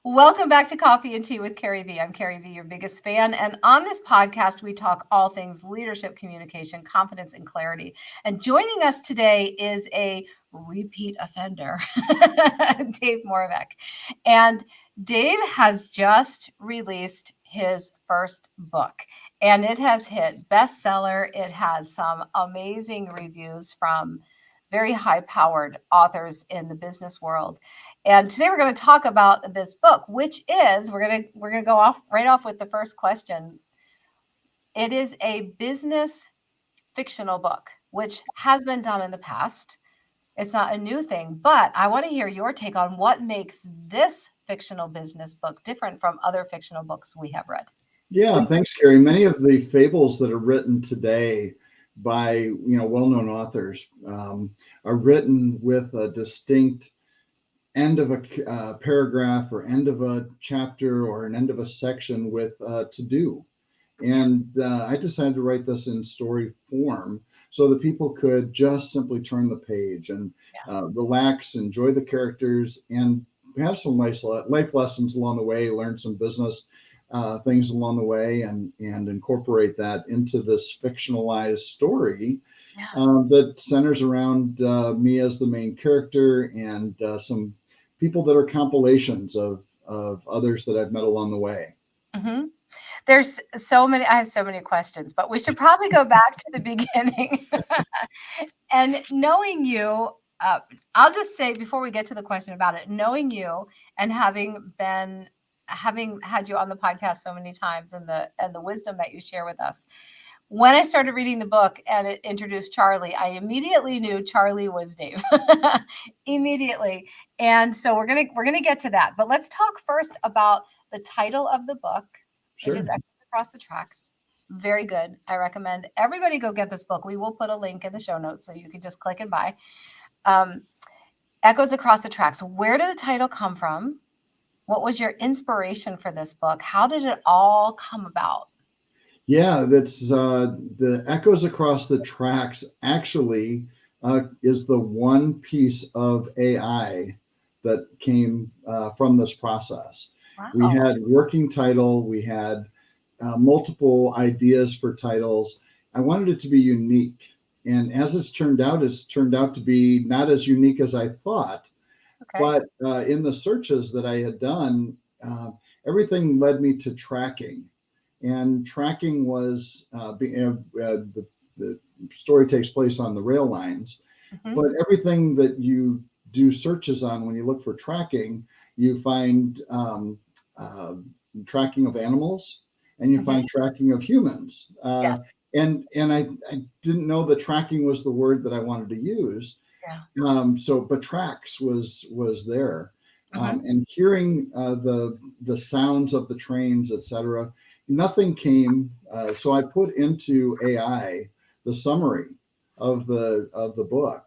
Welcome back to Coffee and Tea with CarrieVee. I'm CarrieVee, your biggest fan. And on this podcast, we talk all things leadership, communication, confidence, and clarity. And joining us today is a repeat offender, Dave Moravec. And Dave has just released his first book, and it has hit bestseller. It has some amazing reviews from very high-powered authors in the business world. And today we're going to talk about this book, which is we're going to go off right off with the first question. It is a business fictional book, which has been done in the past. It's not a new thing, but I want to hear your take on what makes this fictional business book different from other fictional books we have read. Yeah, thanks, Carrie. Many of the fables that are written today by well-known authors are written with a distinct end of a paragraph or end of a chapter or an end of a section with to do. And I decided to write this in story form so that people could just simply turn the page and relax, enjoy the characters, and have some life lessons along the way, learn some business things along the way, and incorporate that into this fictionalized story that centers around me as the main character and some people that are compilations of others that I've met along the way. Mm-hmm. There's so many, I have so many questions, but we should probably go back to the beginning. And knowing you, I'll just say before we get to the question about it, knowing you and having had you on the podcast so many times and the wisdom that you share with us. When I started reading the book and it introduced Charlie, I immediately knew Charlie was Dave. Immediately. And so we're gonna get to that. But let's talk first about the title of the book, Sure. which is Echoes Across the Tracks. Very good. I recommend everybody go get this book. We will put a link in the show notes so you can just click and buy. Echoes Across the Tracks. Where did the title come from? What was your inspiration for this book? How did it all come about? Yeah, that's the Echoes Across the Tracks actually is the one piece of AI that came from this process. Wow. We had working title, we had multiple ideas for titles. I wanted it to be unique. And as it's turned out to be not as unique as I thought. Okay. But in the searches that I had done, everything led me to tracking. And tracking was the story takes place on the rail lines, but everything that you do searches on when you look for tracking, you find tracking of animals and you find tracking of humans. Yes. And I didn't know that tracking was the word that I wanted to use. Yeah. But tracks was there, and hearing the sounds of the trains, etc. Nothing came. So I put into AI the summary of the book,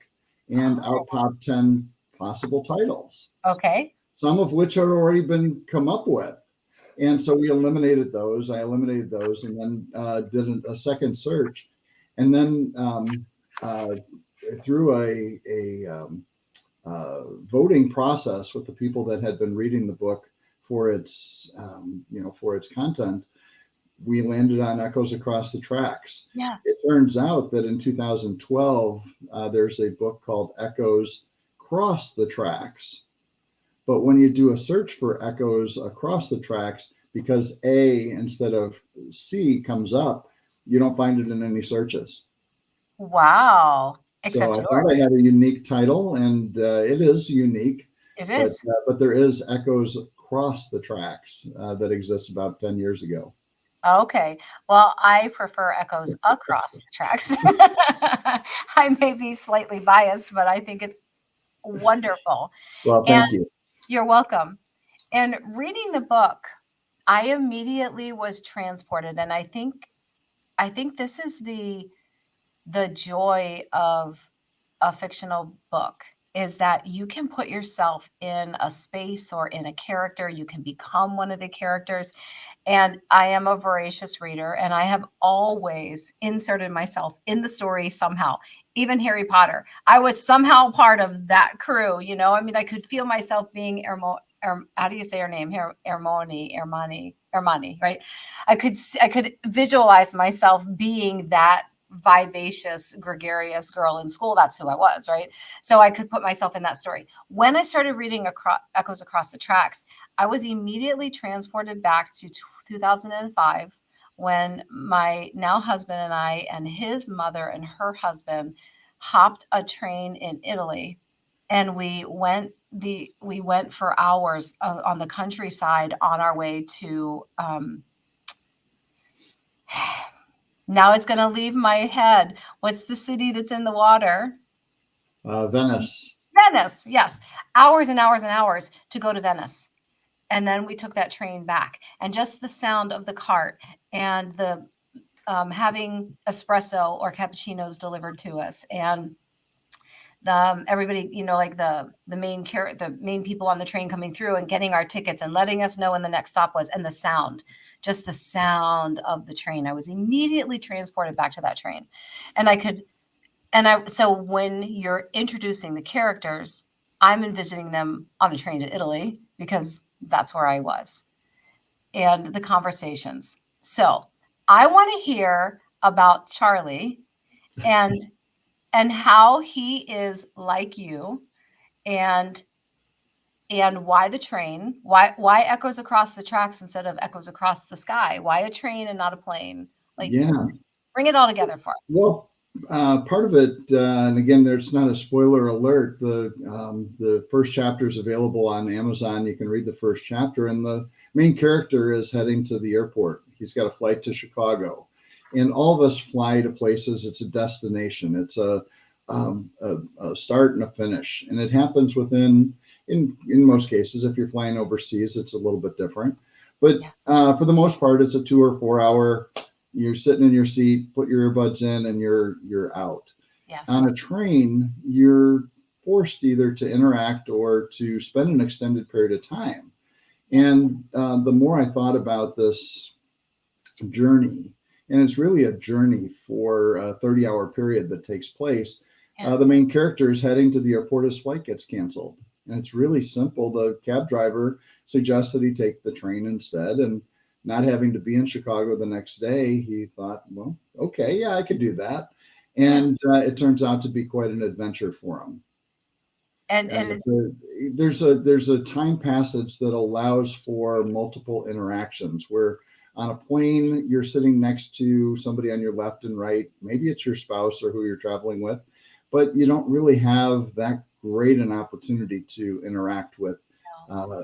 and out popped 10 possible titles. Okay. Some of which had already been come up with. And so we eliminated those. I eliminated those and then did a second search. And then through a voting process with the people that had been reading the book for its content, we landed on Echoes Across the Tracks. Yeah. It turns out that in 2012, there's a book called Echoes Cross the Tracks. But when you do a search for Echoes Across the Tracks, because A instead of C comes up, you don't find it in any searches. Wow. So I thought I had a unique title, and it is unique. It is. But there is Echoes Across the Tracks that exists about 10 years ago. Okay. Well, I prefer Echoes Across the Tracks. I may be slightly biased, but I think it's wonderful. Well, thank you. You're welcome. And reading the book, I immediately was transported. And I think this is the joy of a fictional book, is that you can put yourself in a space or in a character. You can become one of the characters. And I am a voracious reader, and I have always inserted myself in the story somehow. Even Harry Potter, I was somehow part of that crew. I mean, I could feel myself being how do you say her name here? Ermani, right? I could visualize myself being that vivacious, gregarious girl in school. That's who I was, right? So I could put myself in that story. When I started reading Echoes Across the Tracks, I was immediately transported back to 2005 when my now husband and I and his mother and her husband hopped a train in Italy, and we went for hours on the countryside on our way to now it's going to leave my head. What's the city that's in the water? Venice. Venice, yes. Hours and hours and hours to go to Venice. And then we took that train back, and just the sound of the cart and the having espresso or cappuccinos delivered to us, and everybody, like the main people on the train coming through and getting our tickets and letting us know when the next stop was, and just the sound of the train. I was immediately transported back to that train. So when you're introducing the characters, I'm envisioning them on the train to Italy because that's where I was, and the conversations. So I want to hear about Charlie and how he is like you, and why the train, why Echoes Across the Tracks instead of Echoes Across the Sky, why a train and not a plane? Like, yeah, bring it all together for us. Well, part of it, and again, there's not a spoiler alert. The first chapter is available on Amazon. You can read the first chapter, and the main character is heading to the airport. He's got a flight to Chicago, and all of us fly to places. It's a destination. It's a start and a finish, and it happens within. In most cases, if you're flying overseas, it's a little bit different. But for the most part, it's a 2 or 4 hour. You're sitting in your seat, put your earbuds in, and you're out. Yes. On a train, you're forced either to interact or to spend an extended period of time. Yes. And the more I thought about this journey, and it's really a journey for a 30-hour period that takes place, the main character is heading to the airport. His flight gets canceled. And it's really simple. The cab driver suggests that he take the train instead, and not having to be in Chicago the next day, he thought, well, okay, yeah, I could do that. And it turns out to be quite an adventure for him. And there's a time passage that allows for multiple interactions, where on a plane, you're sitting next to somebody on your left and right. Maybe it's your spouse or who you're traveling with, but you don't really have that great an opportunity to interact with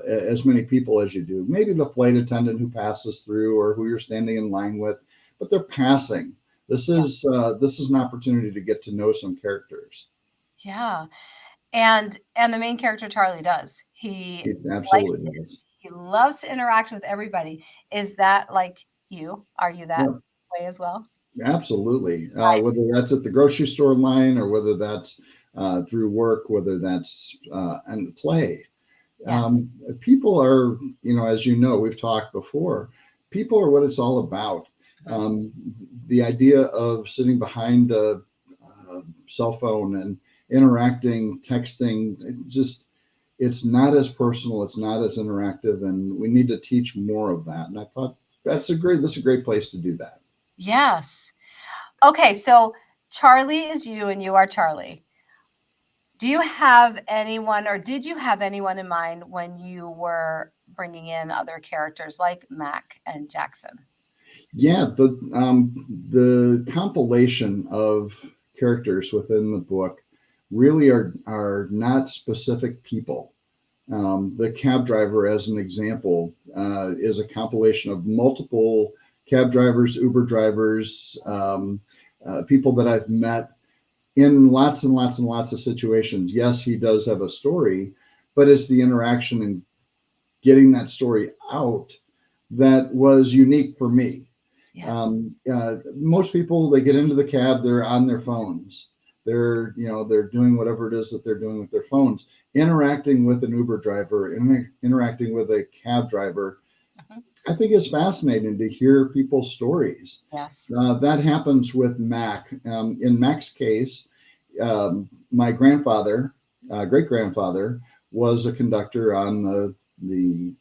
as many people as you do. Maybe the flight attendant who passes through, or who you're standing in line with, but they're passing. This is an opportunity to get to know some characters. Yeah, and the main character Charlie does. He absolutely does. He loves to interact with everybody. Is that like you? Are you that way as well? Absolutely. Whether that's at the grocery store line, or whether that's through work, whether that's and play. Yes. People are, as you know, we've talked before, people are what it's all about. The idea of sitting behind a cell phone and interacting, texting, it's not as personal, it's not as interactive, and we need to teach more of that. And I thought this is a great place to do that. Yes. Okay, so Charlie is you and you are Charlie. Do you have anyone, or did you have anyone in mind when you were bringing in other characters like Mac and Jackson? Yeah, the compilation of characters within the book really are not specific people. The cab driver, as an example, is a compilation of multiple cab drivers, Uber drivers, people that I've met in lots and lots and lots of situations. Yes, he does have a story, but it's the interaction and getting that story out that was unique for me. Yeah. Most people, they get into the cab, they're on their phones. They're doing whatever it is that they're doing with their phones. Interacting with an Uber driver, interacting with a cab driver, I think it's fascinating to hear people's stories. Yes. That happens with Mac. In Mac's case, my grandfather, great-grandfather, was a conductor on the the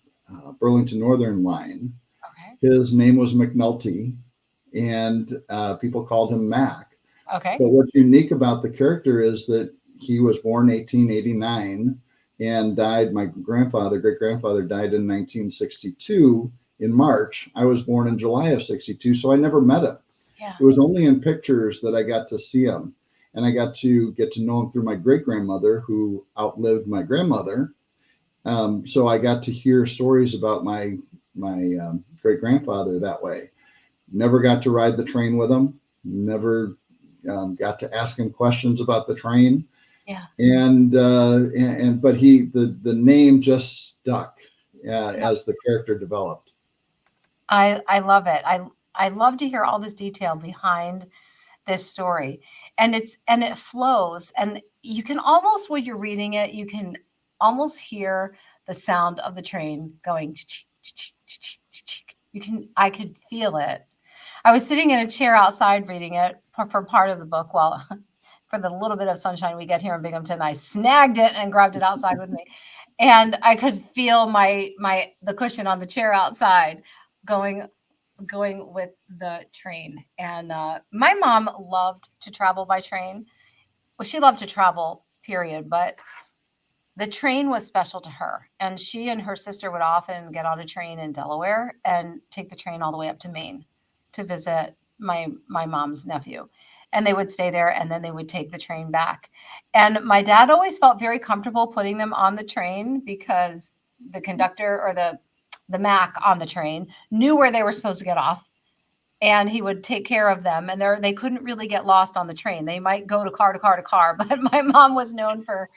Burlington Northern line. Okay. His name was McNulty, and people called him Mac. Okay. But what's unique about the character is that he was born 1889 and died. My grandfather, great grandfather, died in 1962 in March. I was born in July of 62, so I never met him. Yeah. It was only in pictures that I got to see him, and I got to get to know him through my great grandmother, who outlived my grandmother. So I got to hear stories about my great grandfather that way. Never got to ride the train with him. Never got to ask him questions about the train. Yeah. And but the name just stuck as the character developed. I love it. I love to hear all this detail behind this story, and it flows, and you can almost, when you're reading it, you can almost hear the sound of the train going. I could feel it. I was sitting in a chair outside reading it for part of the book, while for the little bit of sunshine we get here in Binghamton, I snagged it and grabbed it outside with me, and I could feel the cushion on the chair outside going with the train. And my mom loved to travel by train. Well, she loved to travel, period, but the train was special to her. And she and her sister would often get on a train in Delaware and take the train all the way up to Maine to visit my mom's nephew. And they would stay there, and then they would take the train back. And my dad always felt very comfortable putting them on the train, because the conductor, or the Mac on the train, knew where they were supposed to get off, and he would take care of them. And they couldn't really get lost on the train. They might go to car to car to car, but my mom was known for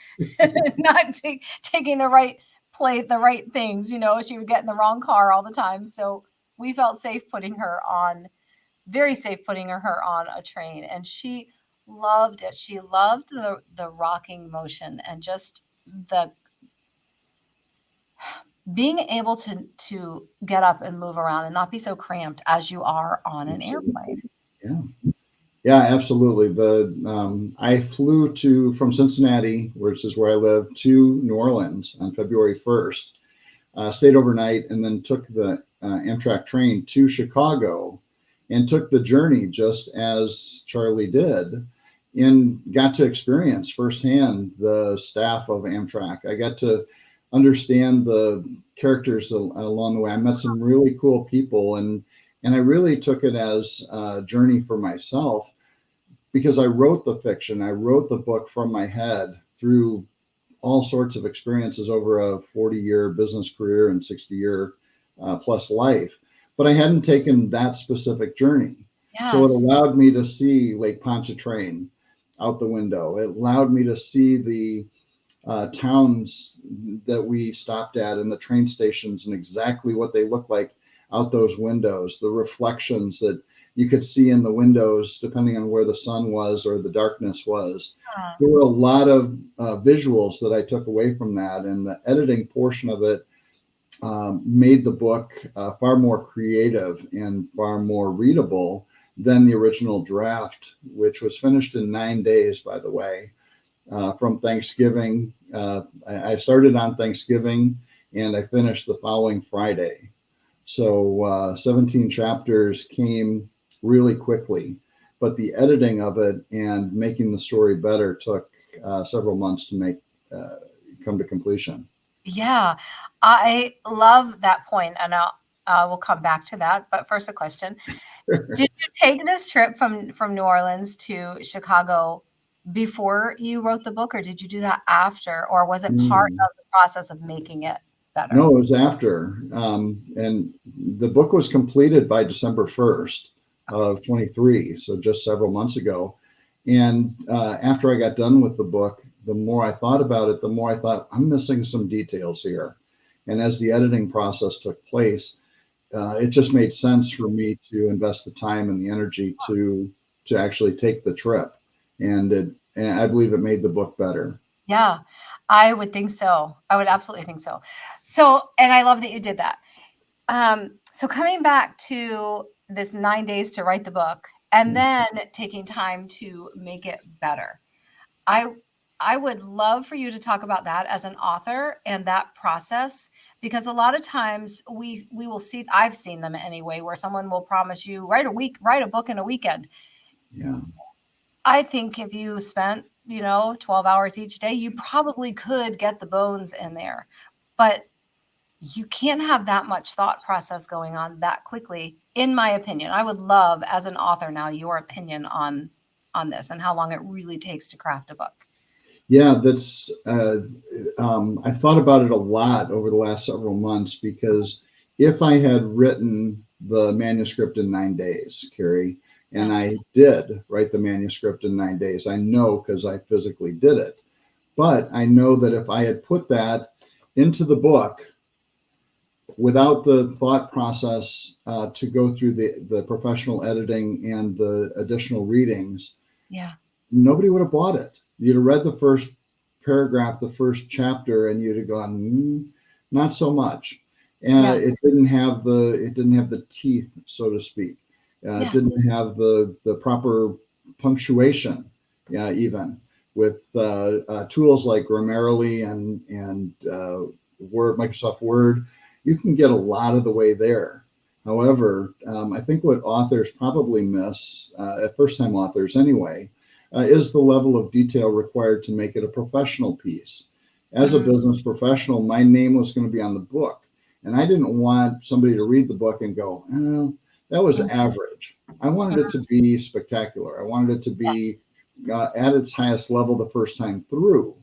not taking the right plate, the right things. She would get in the wrong car all the time. So we felt safe putting her on, very safe putting her on a train. And she loved it. She loved the rocking motion, and just the being able to get up and move around and not be so cramped as you are on an airplane. Yeah, absolutely. I flew from Cincinnati, which is where I live, to New Orleans on February 1st. Stayed overnight, and then took the Amtrak train to Chicago, and took the journey just as Charlie did, and got to experience firsthand the staff of Amtrak. I got to understand the characters along the way. I met some really cool people, and I really took it as a journey for myself, because I wrote the fiction. I wrote the book from my head through all sorts of experiences over a 40-year business career and 60-year plus life. But I hadn't taken that specific journey. Yes. So it allowed me to see Lake Pontchartrain out the window. It allowed me to see the towns that we stopped at, and the train stations, and exactly what they look like out those windows, the reflections that you could see in the windows, depending on where the sun was or the darkness was. There were a lot of visuals that I took away from that, and the editing portion of it made the book far more creative and far more readable than the original draft, which was finished in 9 days, by the way. From Thanksgiving. I started on Thanksgiving, and I finished the following Friday. So 17 chapters came really quickly, but the editing of it and making the story better took several months to come to completion. Yeah, I love that point, and we'll come back to that. But first, a question: did you take this trip from New Orleans to Chicago before you wrote the book, or did you do that after, or was it part of the process of making it better? No, it was after. And the book was completed by December 1st of 23, so just several months ago. And after I got done with the book, the more I thought about it, the more I thought, I'm missing some details here. And as the editing process took place, it just made sense for me to invest the time and the energy to actually take the trip. And I believe it made the book better. Yeah, I would think so. I would absolutely think so. So, and I love that you did that. So coming back to this 9 days to write the book, and then taking time to make it better. I would love for you to talk about that as an author and that process, because a lot of times we will see, I've seen them anyway, where someone will promise you write a book in a weekend. Yeah. I think if you spent, 12 hours each day, you probably could get the bones in there. But you can't have that much thought process going on that quickly, in my opinion. I would love, as an author now, your opinion on this and how long it really takes to craft a book. Yeah, that's. I thought about it a lot over the last several months, because if I had written the manuscript in 9 days, Carrie, and I did write the manuscript in 9 days, I know because I physically did it. But I know that if I had put that into the book without the thought process to go through the professional editing and the additional readings, Yeah. nobody would have bought it. You'd have read the first paragraph, the first chapter, and you'd have gone, not so much. And it didn't have the teeth, so to speak. It didn't have the proper punctuation, even with tools like Grammarly and Microsoft Word. You can get a lot of the way there. However, I think what authors probably miss, first-time authors anyway, is the level of detail required to make it a professional piece. As a business professional, my name was going to be on the book, and I didn't want somebody to read the book and go, oh, that was average. I wanted it to be spectacular. I wanted it to be at its highest level the first time through.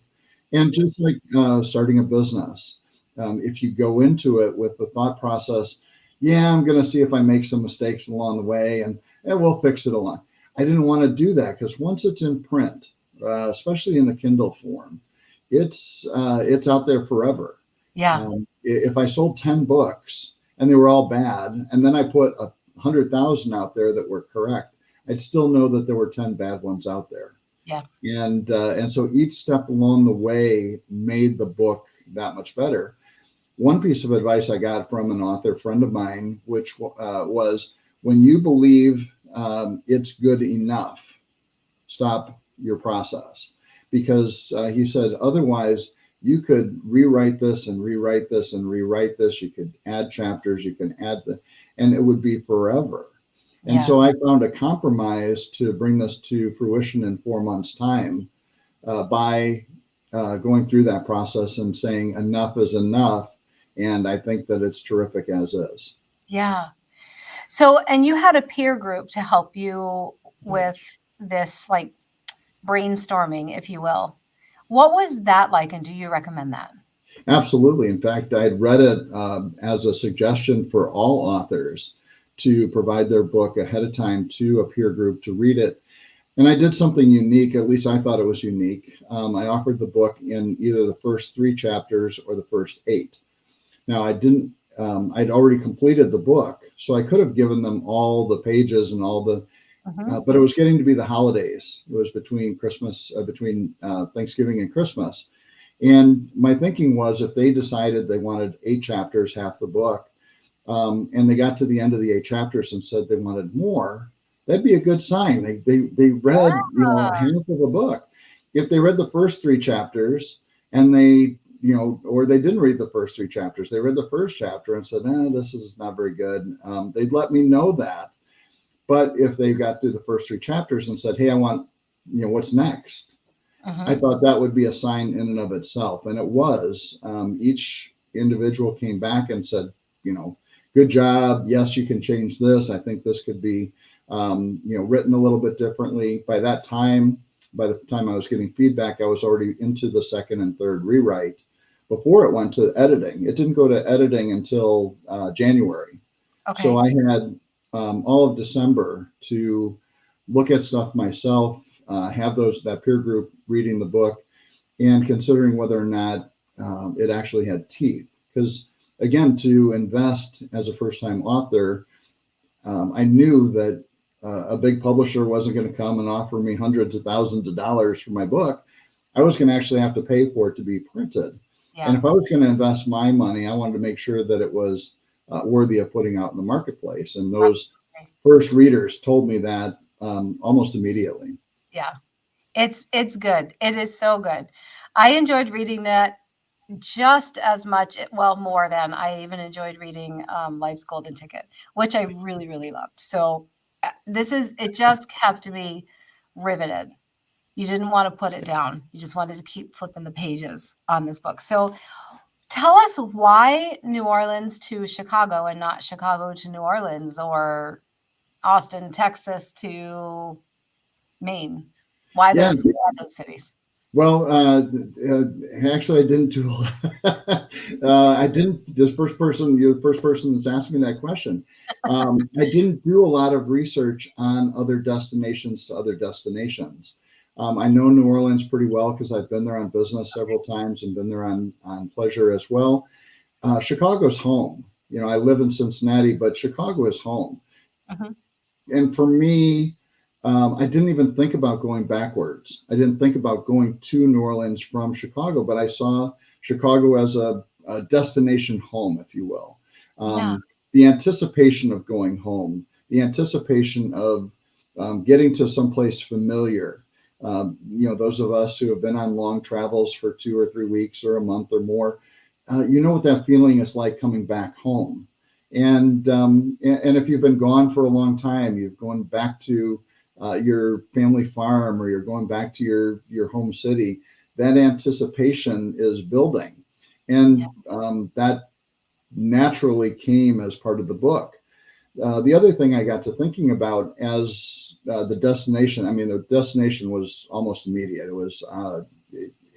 And just like starting a business, if you go into it with the thought process, I'm going to see if I make some mistakes along the way, and we'll fix it along. I didn't want to do that, because once it's in print, especially in the Kindle form, it's out there forever. Yeah. If I sold 10 books and they were all bad, and then I put 100,000 out there that were correct, I'd still know that there were 10 bad ones out there. Yeah. And so each step along the way made the book that much better. One piece of advice I got from an author friend of mine, which was, when you believe it's good enough, stop your process. Because he said, otherwise you could rewrite this and rewrite this and rewrite this. You could add chapters, you can add and it would be forever. And so I found a compromise to bring this to fruition in 4 months' time by going through that process and saying enough is enough. And I think that it's terrific as is. Yeah. So, and you had a peer group to help you with this, like, brainstorming, if you will. What was that like, and do you recommend that? Absolutely. In fact, I had read it as a suggestion for all authors to provide their book ahead of time to a peer group to read it. And I did something unique, at least I thought it was unique. I offered the book in either the first 3 chapters or the first 8. Now, I'd already completed the book, so I could have given them all the pages and all the, but it was getting to be the holidays. It was between Thanksgiving and Christmas. And my thinking was, if they decided they wanted 8 chapters, half the book, and they got to the end of the 8 chapters and said they wanted more, that'd be a good sign. They read, half of a book. If they read the first 3 chapters and they, or they didn't read the first 3 chapters, they read the first chapter and said, this is not very good. They'd let me know that. But if they got through the first 3 chapters and said, hey, I want, what's next? I thought that would be a sign in and of itself. And it was. Each individual came back and said, good job. Yes, you can change this. I think this could be, written a little bit differently. By the time I was getting feedback, I was already into the second and third rewrite before it went to editing. It didn't go to editing until January. Okay. So I had all of December to look at stuff myself, have that peer group reading the book and considering whether or not it actually had teeth. Because again, to invest as a first-time author, I knew that a big publisher wasn't going to come and offer me hundreds of thousands of dollars for my book. I was going to actually have to pay for it to be printed. Yeah. And if I was going to invest my money, I wanted to make sure that it was worthy of putting out in the marketplace. And those first readers told me that almost immediately. Yeah. It's good. It is so good. I enjoyed reading that just as much, well, more than I even enjoyed reading Life's Golden Ticket, which I really, really loved. So it just kept me riveted. You didn't want to put it down. You just wanted to keep flipping the pages on this book. So tell us why New Orleans to Chicago and not Chicago to New Orleans or Austin, Texas to Maine. Why Yeah. those cities? Well, actually, I didn't do a lot. I didn't. You're the first person that's asked me that question. I didn't do a lot of research on other destinations to other destinations. I know New Orleans pretty well because I've been there on business several times and been there on pleasure as well. Chicago's home. I live in Cincinnati, but Chicago is home. Mm-hmm. And for me, I didn't even think about going backwards. I didn't think about going to New Orleans from Chicago, but I saw Chicago as a destination home, if you will. Yeah. The anticipation of going home, the anticipation of getting to someplace familiar. Those of us who have been on long travels for 2 or 3 weeks or a month or more, you know what that feeling is like coming back home. And if you've been gone for a long time, you've gone back to your family farm or you're going back to your home city, that anticipation is building. And that naturally came as part of the book. The other thing I got to thinking about as the destination, the destination was almost immediate. It was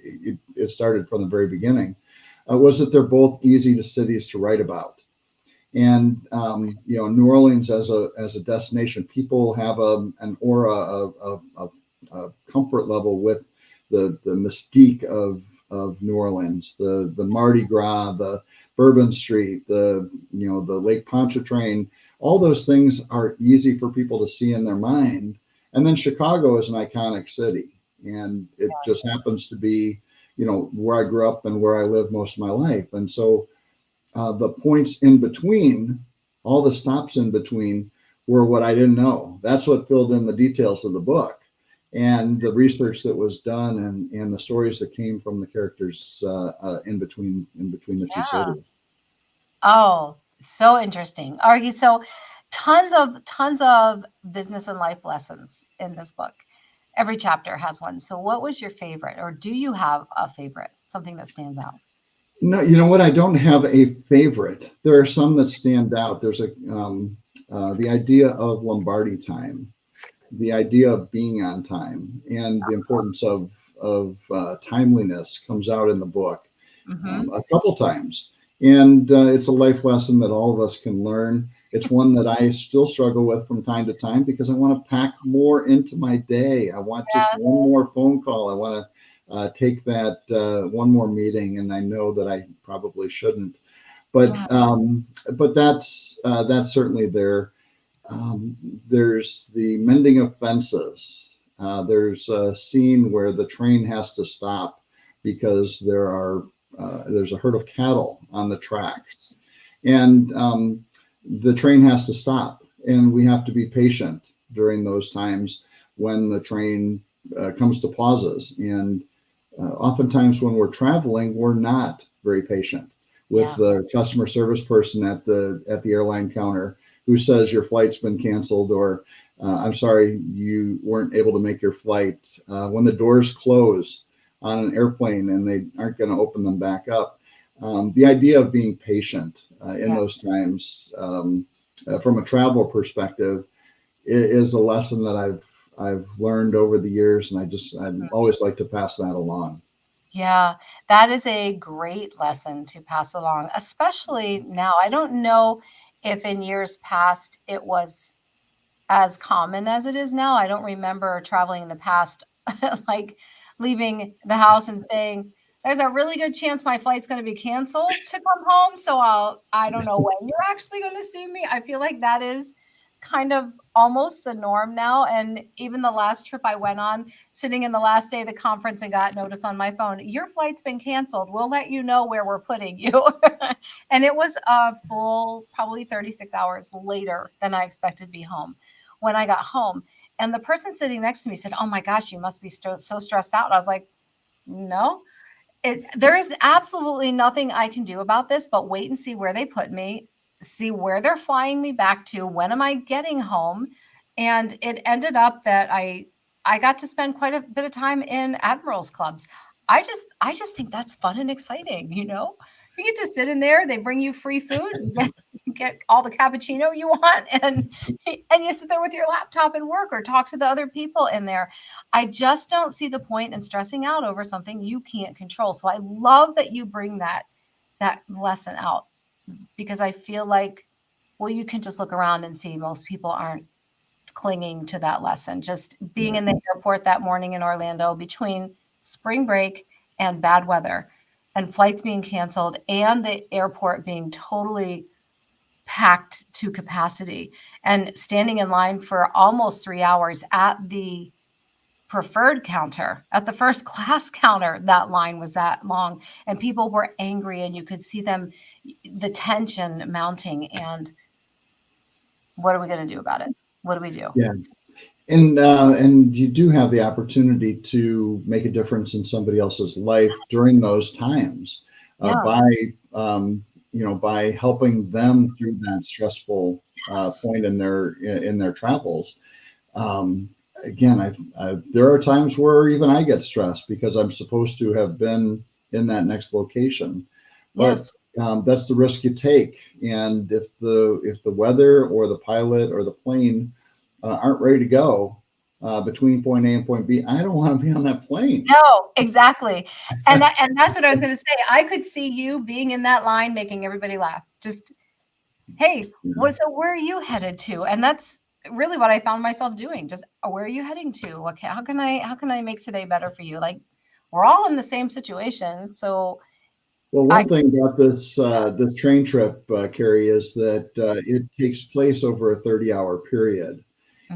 it started from the very beginning, was that they're both easy cities to write about. And New Orleans as a destination, people have an aura of comfort level with the mystique of New Orleans, the Mardi Gras, the Bourbon Street, the Lake Pontchartrain. All those things are easy for people to see in their mind. And then Chicago is an iconic city, and it just happens to be where I grew up and where I lived most of my life. And so the points in between, all the stops in between, were what I didn't know. That's what filled in the details of the book, and the research that was done, and the stories that came from the characters in between the two cities. Oh, so interesting, Argy. So tons of business and life lessons in this book. Every chapter has one. So what was your favorite, or do you have a favorite, something that stands out? No, you know what? I don't have a favorite. There are some that stand out. There's the idea of Lombardi time, the idea of being on time, and the importance of timeliness comes out in the book a couple times. And it's a life lesson that all of us can learn. It's one that I still struggle with from time to time because I want to pack more into my day. I want just one more phone call. I want to take that one more meeting, and I know that I probably shouldn't. But that's certainly there. There's the mending of fences. There's a scene where the train has to stop because there's a herd of cattle on the tracks, and the train has to stop, and we have to be patient during those times when the train comes to pauses. And oftentimes when we're traveling, we're not very patient with the customer service person at the airline counter who says your flight's been canceled, or I'm sorry, you weren't able to make your flight. When the doors close on an airplane and they aren't going to open them back up. The idea of being patient in those times from a travel perspective is a lesson that I've learned over the years, and I'd always like to pass that along. Yeah, that is a great lesson to pass along, especially now. I don't know if in years past it was as common as it is now. I don't remember traveling in the past, like leaving the house and saying, there's a really good chance my flight's going to be canceled to come home. So I don't know when you're actually going to see me. I feel like that is kind of almost the norm now. And even the last trip I went on, sitting in the last day of the conference and got notice on my phone, your flight's been canceled. We'll let you know where we're putting you. And it was a full, probably 36 hours later than I expected to be home when I got home. And the person sitting next to me said, "Oh my gosh, you must be so stressed out." I was like, "No, there is absolutely nothing I can do about this, but wait and see where they put me, see where they're flying me back to, when am I getting home?" And it ended up that I got to spend quite a bit of time in admirals clubs. I just think that's fun and exciting, you know? You get to sit in there, they bring you free food, you get all the cappuccino you want, and you sit there with your laptop and work or talk to the other people in there. I just don't see the point in stressing out over something you can't control. So I love that you bring that lesson out, because I feel like, well, you can just look around and see most people aren't clinging to that lesson. Just being in the airport that morning in Orlando between spring break and bad weather and flights being canceled and the airport being totally packed to capacity, and standing in line for almost 3 hours at the preferred counter, at the first class counter. That line was that long and people were angry and you could see them, the tension mounting. And what are we going to do about it? What do we do? Yeah. And you do have the opportunity to make a difference in somebody else's life during those times, by by helping them through that stressful point in their travels. Again, there are times where even I get stressed because I'm supposed to have been in that next location, but Yes. that's the risk you take. And if the weather or the pilot or the plane aren't ready to go between point A and point B, I don't want to be on that plane. No, exactly. And that's what I was going to say. I could see you being in that line, making everybody laugh. Just, hey, so where are you headed to? And that's really what I found myself doing. Just, where are you heading to? Okay, how can I make today better for you? Like, we're all in the same situation. So Well, one thing about this train trip, Carrie, is that it takes place over a 30-hour period.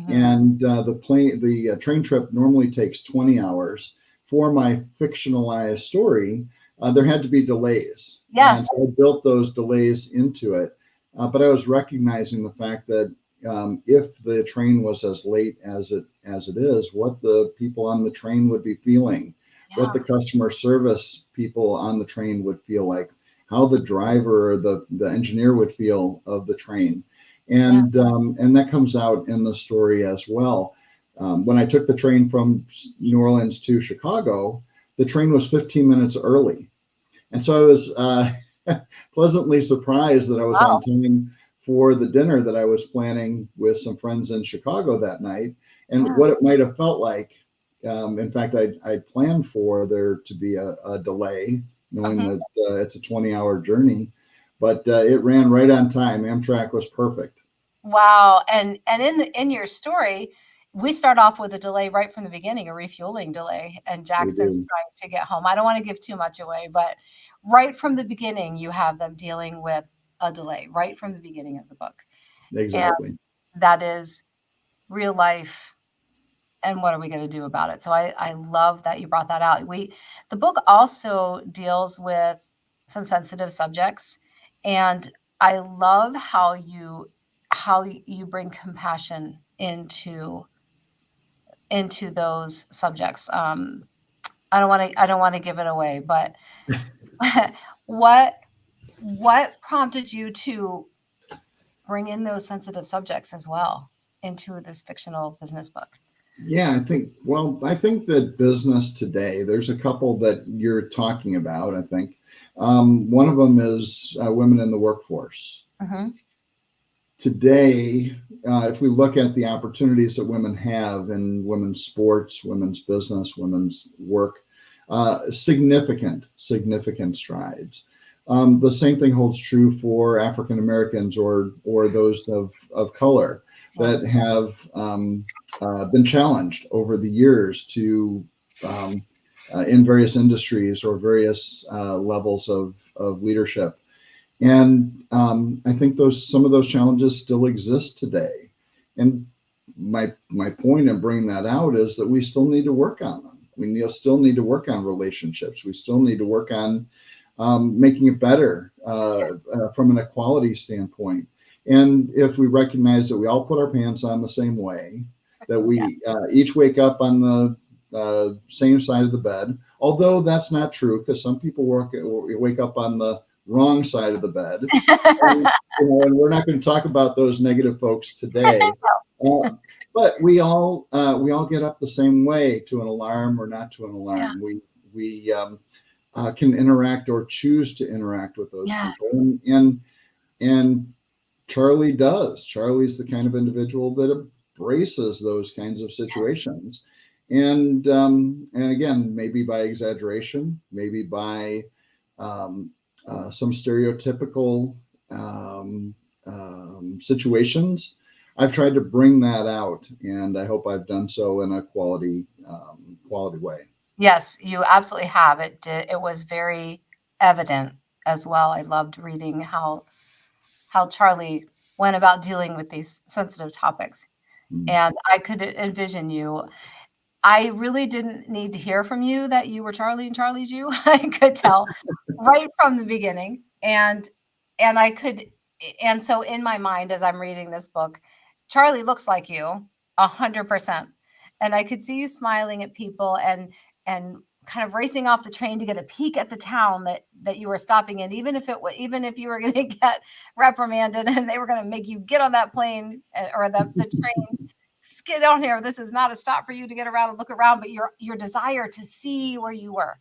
And the train trip normally takes 20 hours. For my fictionalized story, there had to be delays. Yes. And so I built those delays into it. But I was recognizing the fact that if the train was as late as it is, what the people on the train would be feeling, what the customer service people on the train would feel like, how the driver or the engineer would feel of the train. And that comes out in the story as well. When I took the train from New Orleans to Chicago, the train was 15 minutes early. And so I was pleasantly surprised that I was on time for the dinner that I was planning with some friends in Chicago that night, and what it might have felt like. In fact, I planned for there to be a delay, knowing that it's a 20-hour journey, but it ran right on time. Amtrak was perfect. Wow. And in your story, we start off with a delay right from the beginning, a refueling delay, and Jackson's trying to get home. I don't want to give too much away, but right from the beginning, you have them dealing with a delay right from the beginning of the book. Exactly. And that is real life. And what are we going to do about it? So I love that you brought that out. The book also deals with some sensitive subjects, and I love how you bring compassion into those subjects. I don't want to give it away, but what prompted you to bring in those sensitive subjects as well into this fictional business book? Yeah, I think that business today, there's a couple that you're talking about. I think one of them is women in the workforce. Today, if we look at the opportunities that women have in women's sports, women's business, women's work, significant strides. The same thing holds true for African Americans or those of color that have been challenged over the years to in various industries or various levels of leadership. And I think some of those challenges still exist today. And my point in bringing that out is that we still need to work on them. We still need to work on relationships. We still need to work on making it better from an equality standpoint. And if we recognize that we all put our pants on the same way, that we each wake up on the same side of the bed. Although that's not true, because some people wake up on the wrong side of the bed. And, and we're not going to talk about those negative folks today. But we all get up the same way, to an alarm or not to an alarm. Yeah. We can interact or choose to interact with those Yes. people, and Charlie does. Charlie's the kind of individual that embraces those kinds of situations, and again, maybe by exaggeration, maybe by some stereotypical situations. I've tried to bring that out, and I hope I've done so in a quality way. Yes, you absolutely have. It was very evident as well. I loved reading how Charlie went about dealing with these sensitive topics. Mm. And I could envision you. I really didn't need to hear from you that you were Charlie and Charlie's you. I could tell right from the beginning. And I could, and so in my mind, as I'm reading this book, Charlie looks like you 100%. And I could see you smiling at people and kind of racing off the train to get a peek at the town that you were stopping in, even if you were going to get reprimanded and they were going to make you get on that plane or the train. Get on here. This is not a stop for you to get around and look around, but your desire to see where you were.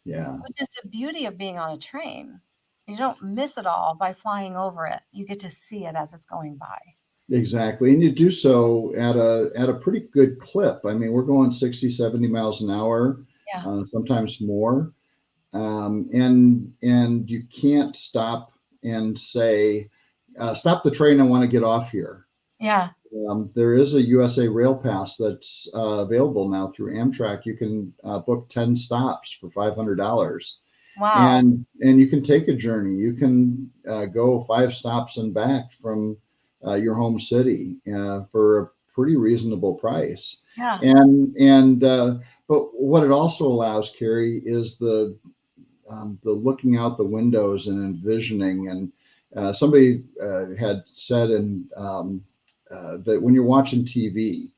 Yeah. Which is the beauty of being on a train. You don't miss it all by flying over it. You get to see it as it's going by. Exactly. And you do so at a pretty good clip. I mean, we're going 60, 70 miles an hour, sometimes more. And you can't stop and say, stop the train, I want to get off here. Yeah. There is a USA Rail Pass that's available now through Amtrak. You can book 10 stops for $500. Wow. And you can take a journey. You can go 5 stops and back from your home city for a pretty reasonable price. Yeah. But what it also allows, Carrie, is the looking out the windows and envisioning. And somebody had said that when you're watching TV,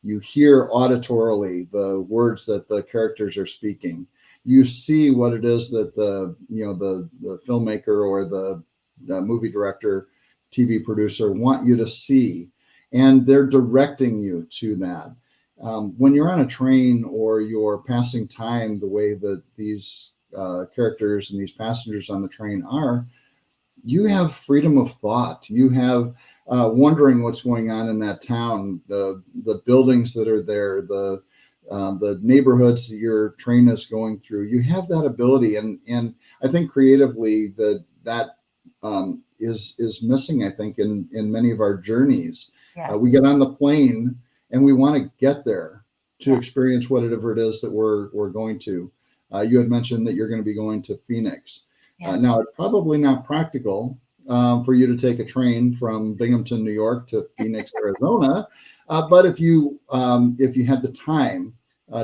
you hear auditorily the words that the characters are speaking. You see what it is that the filmmaker or the movie director, TV producer want you to see, and they're directing you to that. When you're on a train or you're passing time the way that these characters and these passengers on the train are, you have freedom of thought. You have wondering what's going on in that town, the buildings that are there, the neighborhoods that your train is going through. You have that ability, and I think creatively that is missing. I think in many of our journeys, Yes. We get on the plane and we want to get there to experience whatever it is that we're going to. You had mentioned that you're going to be going to Phoenix. Yes. Now, it's probably not practical for you to take a train from Binghamton, New York to Phoenix, Arizona. But if you had the time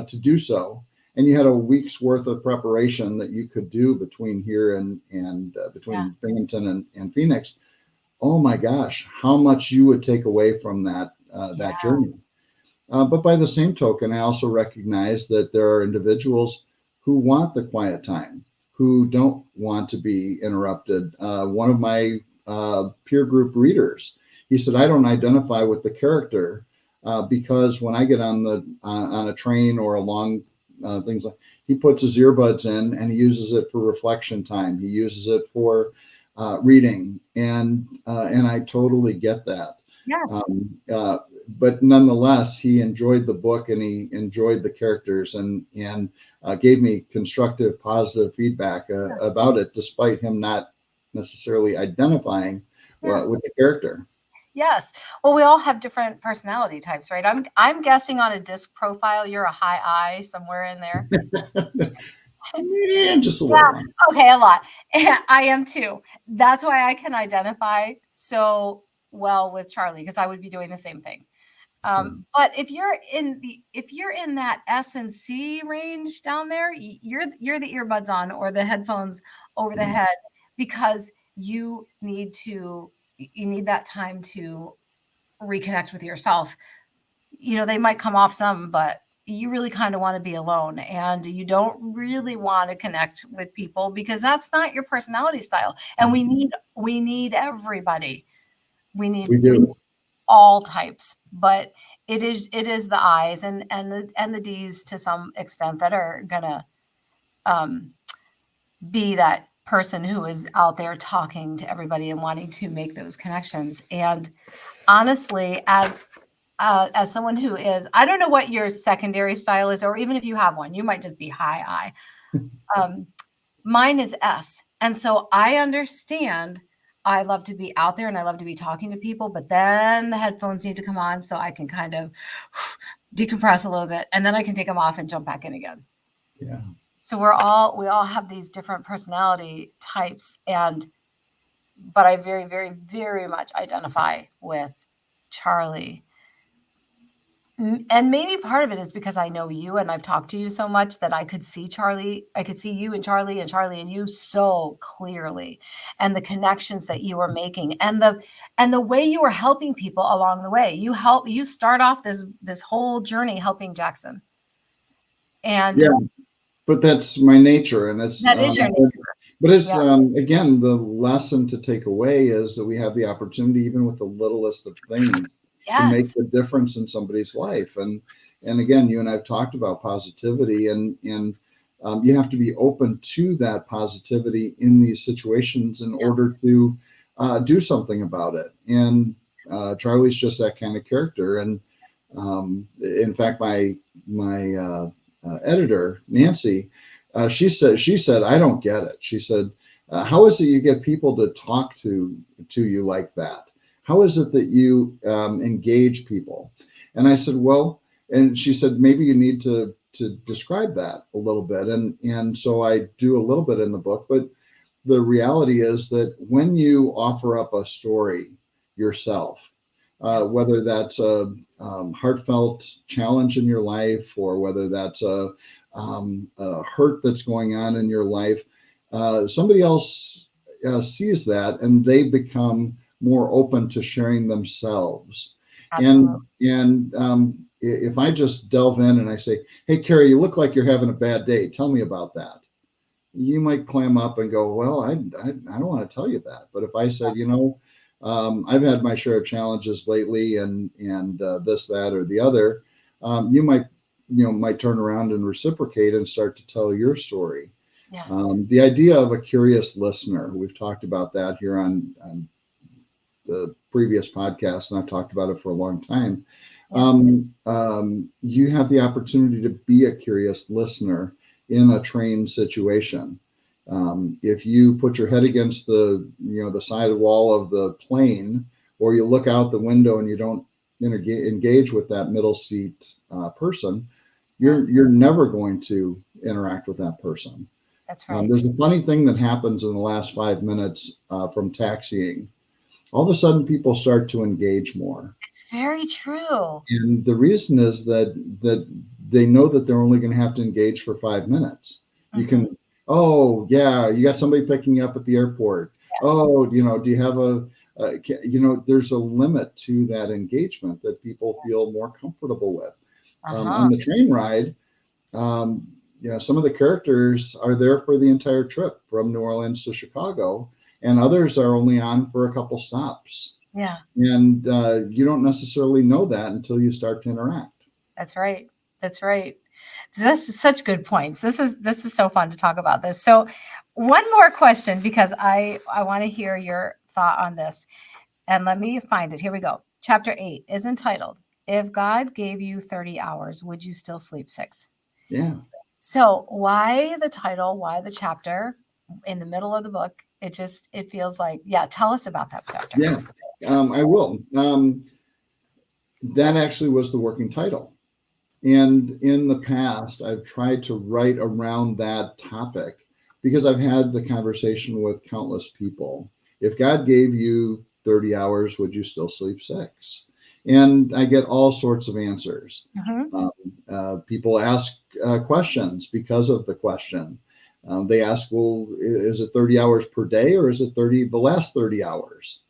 to do so, and you had a week's worth of preparation that you could do between here and between Binghamton and Phoenix, oh my gosh, how much you would take away from that journey. But by the same token, I also recognize that there are individuals who want the quiet time, who don't want to be interrupted. One of my peer group readers, he said, I don't identify with the character because when I get on a train or along things like, he puts his earbuds in and he uses it for reflection time. He uses it for reading, and I totally get that. Yeah. But nonetheless, he enjoyed the book and he enjoyed the characters and gave me constructive, positive feedback about it, despite him not necessarily identifying with the character. Yes. Well, we all have different personality types, right? I'm guessing on a disc profile, you're a high I somewhere in there. Yeah, just a little. Yeah. Okay, a lot. I am too. That's why I can identify so well with Charlie, because I would be doing the same thing. But if you're in that S and C range down there, you're the earbuds on or the headphones over the head, because you need that time to reconnect with yourself. they might come off some, but you really kind of want to be alone, and you don't really want to connect with people because that's not your personality style. And we need everybody. We need all types, but it is the I's and the D's to some extent that are gonna be that person who is out there talking to everybody and wanting to make those connections. And honestly, as someone who is, I don't know what your secondary style is, or even if you have one, you might just be high I. Mine is S. And so I understand I love to be out there and I love to be talking to people, but then the headphones need to come on so I can kind of decompress a little bit, and then I can take them off and jump back in again. Yeah. So we all have these different personality types, but I very, very, very much identify with Charlie. And maybe part of it is because I know you and I've talked to you so much that I could see Charlie. I could see you and Charlie and you so clearly, and the connections that you were making, and the way you were helping people along the way. You start off this whole journey helping Jackson. And yeah, but that's my nature, and that is your nature. But it's again, the lesson to take away is that we have the opportunity, even with the littlest of things, to make the difference in somebody's life. And again, you and I've talked about positivity, and you have to be open to that positivity in these situations in order to do something about it. And Charlie's just that kind of character. And in fact, my editor, Nancy, she said, I don't get it. She said, how is it you get people to talk to you like that? How is it that you engage people? And I said, well, and she said, maybe you need to describe that a little bit. And so I do a little bit in the book, but the reality is that when you offer up a story yourself, whether that's a heartfelt challenge in your life, or whether that's a hurt that's going on in your life, somebody else sees that and they become more open to sharing themselves. Absolutely. And if I just delve in and I say, hey, Carrie, you look like you're having a bad day. Tell me about that. You might clam up and go, well, I don't want to tell you that. But if I said, I've had my share of challenges lately, and this, that, or the other, you might turn around and reciprocate and start to tell your story. Yes. The idea of a curious listener, we've talked about that here on the previous podcast, and I've talked about it for a long time. You have the opportunity to be a curious listener in a train situation. If you put your head against the side wall of the plane, or you look out the window and you don't engage with that middle seat person, you're never going to interact with that person. That's right. There's a funny thing that happens in the last 5 minutes from taxiing. All of a sudden, people start to engage more. It's very true. And the reason is that they know that they're only going to have to engage for 5 minutes. Mm-hmm. You can, oh yeah, you got somebody picking you up at the airport. Yeah. Oh, do you have there's a limit to that engagement that people feel more comfortable with. On the train ride, some of the characters are there for the entire trip from New Orleans to Chicago, and others are only on for a couple stops. Yeah. And you don't necessarily know that until you start to interact. That's right. That's right. That's such good points. This is so fun to talk about this. So one more question, because I want to hear your thought on this. And let me find it. Here we go. Chapter 8 is entitled, If God Gave You 30 Hours, Would You Still Sleep 6? Yeah. So why the title? Why the chapter in the middle of the book? It feels like, tell us about that chapter. Yeah, I will. That actually was the working title. And in the past, I've tried to write around that topic because I've had the conversation with countless people. If God gave you 30 hours, would you still sleep 6? And I get all sorts of answers. Mm-hmm. People ask questions because of the question. They ask, well, is it 30 hours per day, or is it the last 30 hours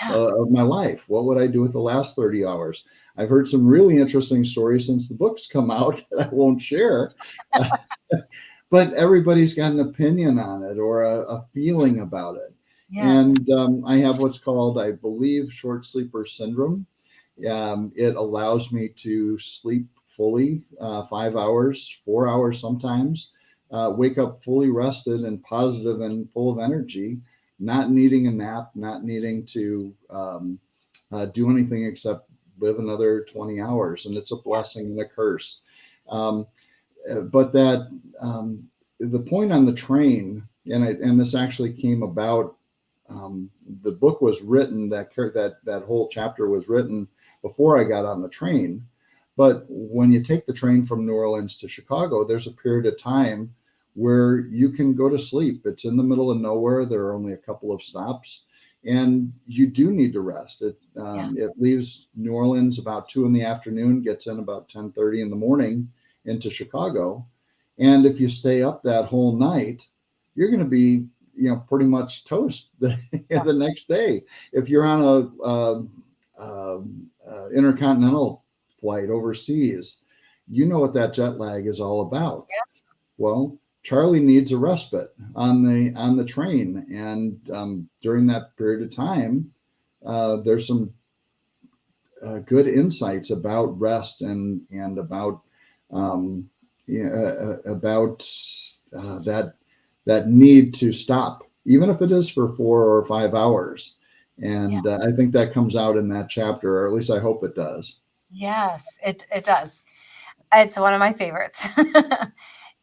of my life? What would I do with the last 30 hours? I've heard some really interesting stories since the book's come out that I won't share. But everybody's got an opinion on it or a feeling about it. Yeah. And I have what's called, I believe, short sleeper syndrome. It allows me to sleep fully, 5 hours, 4 hours sometimes, wake up fully rested and positive and full of energy, not needing a nap, not needing to do anything except live another 20 hours. And it's a blessing and a curse. But that the point on the train, and this actually came about. The book was written, that whole chapter was written before I got on the train. But when you take the train from New Orleans to Chicago, there's a period of time where you can go to sleep. It's in the middle of nowhere. There are only a couple of stops, and you do need to rest. It leaves New Orleans about 2 p.m, gets in about 10:30 in the morning into Chicago. And if you stay up that whole night, you're going to be, pretty much toast the next day. If you're on a intercontinental flight overseas, you know what that jet lag is all about. Yes. Well, Charlie needs a respite on the train, and during that period of time, there's some good insights about rest and about that need to stop, even if it is for 4 or 5 hours. And I think that comes out in that chapter, or at least I hope it does. Yes, it does. It's one of my favorites.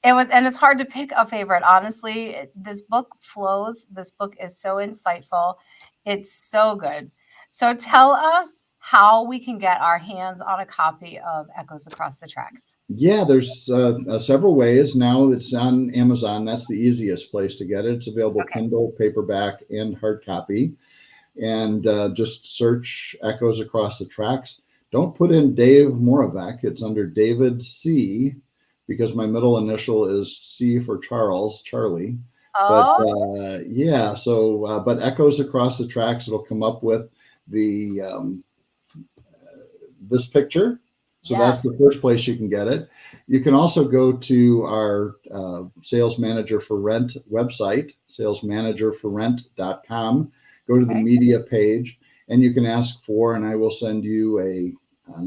And it's hard to pick a favorite. Honestly, this book flows. This book is so insightful. It's so good. So tell us how we can get our hands on a copy of Echoes Across the Tracks. Yeah, there's several ways. Now it's on Amazon. That's the easiest place to get it. It's available Kindle, paperback, and hard copy. And just search Echoes Across the Tracks. Don't put in Dave Moravec. It's under David C, because my middle initial is C for Charlie. Oh. But but Echoes Across the Tracks, it'll come up with the this picture. So that's the first place you can get it. You can also go to our Sales Manager for Rent website, salesmanagerforrent.com. Go to the media page, and you can ask for, and I will send you an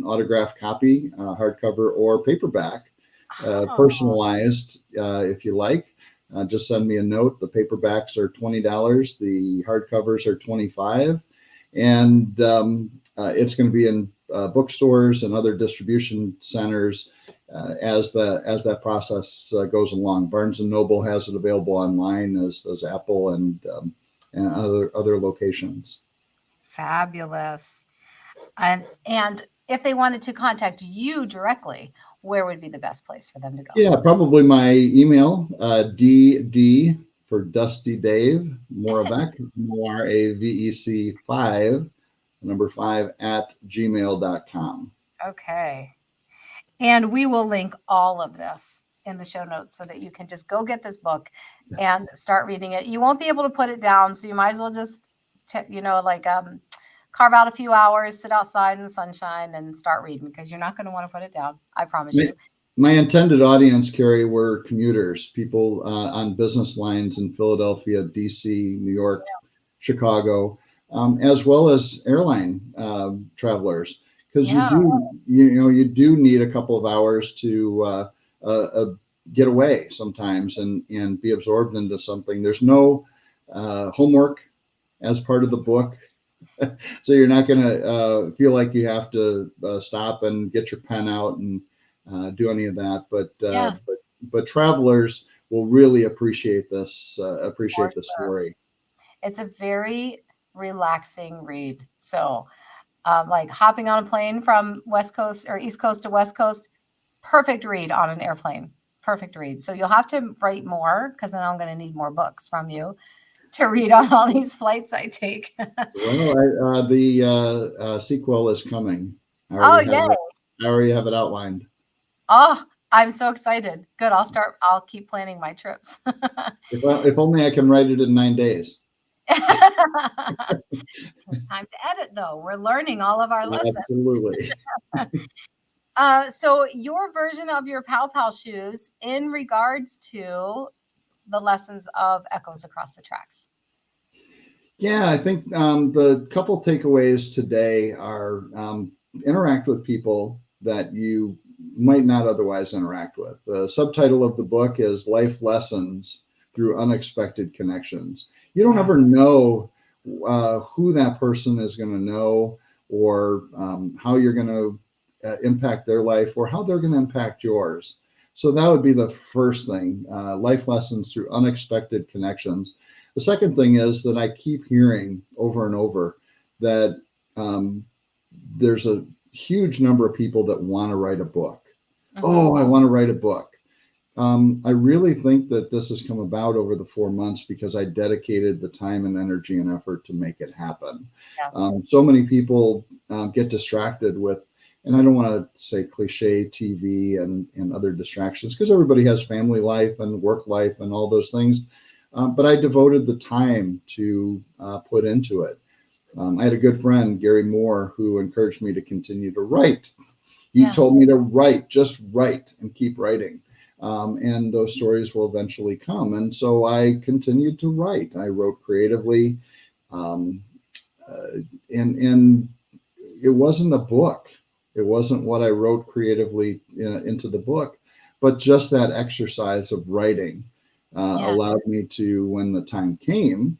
autographed copy, hardcover or paperback, personalized if you like. Just send me a note. The paperbacks are $20. The hardcovers are $25. And it's going to be in bookstores and other distribution centers as that process goes along. Barnes and Noble has it available online, as does Apple and other locations. Fabulous. And if they wanted to contact you directly, where would be the best place for them to go? Yeah, probably my email, DD for Dusty Dave Moravec, Moravec 5, number 5 @gmail.com. Okay. And we will link all of this in the show notes so that you can just go get this book and start reading it. You won't be able to put it down, so you might as well just, carve out a few hours, sit outside in the sunshine, and start reading, because you're not going to want to put it down. I promise you. My intended audience, Carrie, were commuters, people on business lines in Philadelphia, DC, New York, Chicago, as well as airline travelers, because you do need a couple of hours to get away sometimes and be absorbed into something. There's no homework as part of the book. So you're not going to feel like you have to stop and get your pen out and do any of that. But travelers will really appreciate this. Appreciate the story. It's a very relaxing read. So, like hopping on a plane from West Coast or East Coast to West Coast, perfect read on an airplane. Perfect read. So you'll have to write more, because then I'm going to need more books from you to read on all these flights I take. Well, the sequel is coming. I already have it outlined. Oh, I'm so excited. Good. I'll keep planning my trips. If only I can write it in 9 days. Take time to edit, though. We're learning all of our lessons. Absolutely. So your version of your Pow Pow shoes in regards to the lessons of Echoes Across the Tracks. Yeah, I think the couple takeaways today are interact with people that you might not otherwise interact with. The subtitle of the book is Life Lessons Through Unexpected Connections. You don't ever know who that person is going to know, or how you're going to impact their life, or how they're going to impact yours. So that would be the first thing, life lessons through unexpected connections. The second thing is that I keep hearing over and over that there's a huge number of people that want to write a book. Mm-hmm. Oh, I want to write a book. I really think that this has come about over the 4 months because I dedicated the time and energy and effort to make it happen. Yeah. So many people get distracted with, and I don't want to say cliche TV and other distractions, because everybody has family life and work life and all those things. But I devoted the time to put into it. I had a good friend, Gary Moore, who encouraged me to continue to write. He told me to write, just write and keep writing. And those stories will eventually come. And so I continued to write. I wrote creatively. And it wasn't a book. It wasn't what I wrote creatively into the book, but just that exercise of writing allowed me to, when the time came,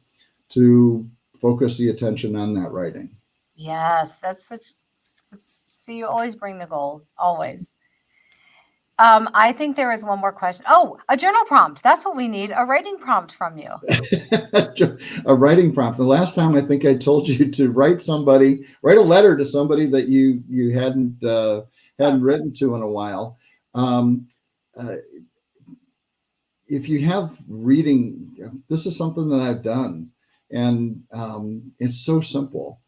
to focus the attention on that writing. Yes, see, you always bring the gold, always. I think there is one more question. Oh, a journal prompt. That's what we need. A writing prompt from you. A writing prompt. The last time I think I told you to write a letter to somebody that you hadn't written to in a while. If you have reading, this is something that I've done, and it's so simple.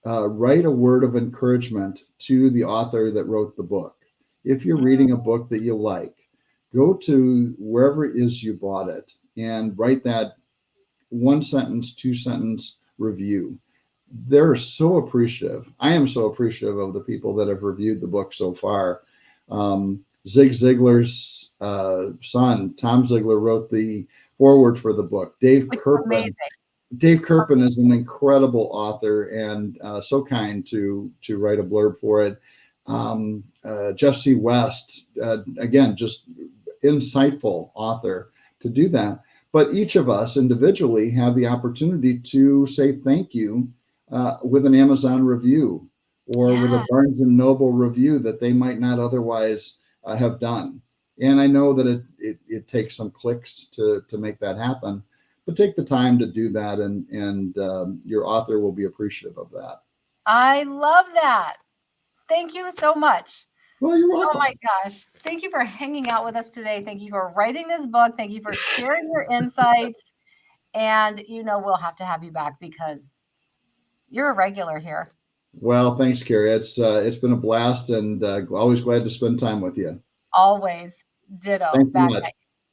Write a word of encouragement to the author that wrote the book. If you're reading a book that you like, go to wherever it is you bought it and write that 1 sentence, 2 sentence review. They're so appreciative. I am so appreciative of the people that have reviewed the book so far. Zig Ziglar's son, Tom Ziglar, wrote the foreword for the book. Dave Kirpin is an incredible author and so kind to write a blurb for it. Jeff C. West, again, just insightful author to do that. But each of us individually have the opportunity to say thank you with an Amazon review or with a Barnes & Noble review that they might not otherwise have done. And I know that it takes some clicks to make that happen, but take the time to do that, and your author will be appreciative of that. I love that. Thank you so much. Well, you're welcome. Oh my gosh. Thank you for hanging out with us today. Thank you for writing this book. Thank you for sharing your insights. And we'll have to have you back because you're a regular here. Well, thanks, Carrie. It's been a blast, and always glad to spend time with you. Always. Ditto. Thank you.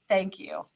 Thank you.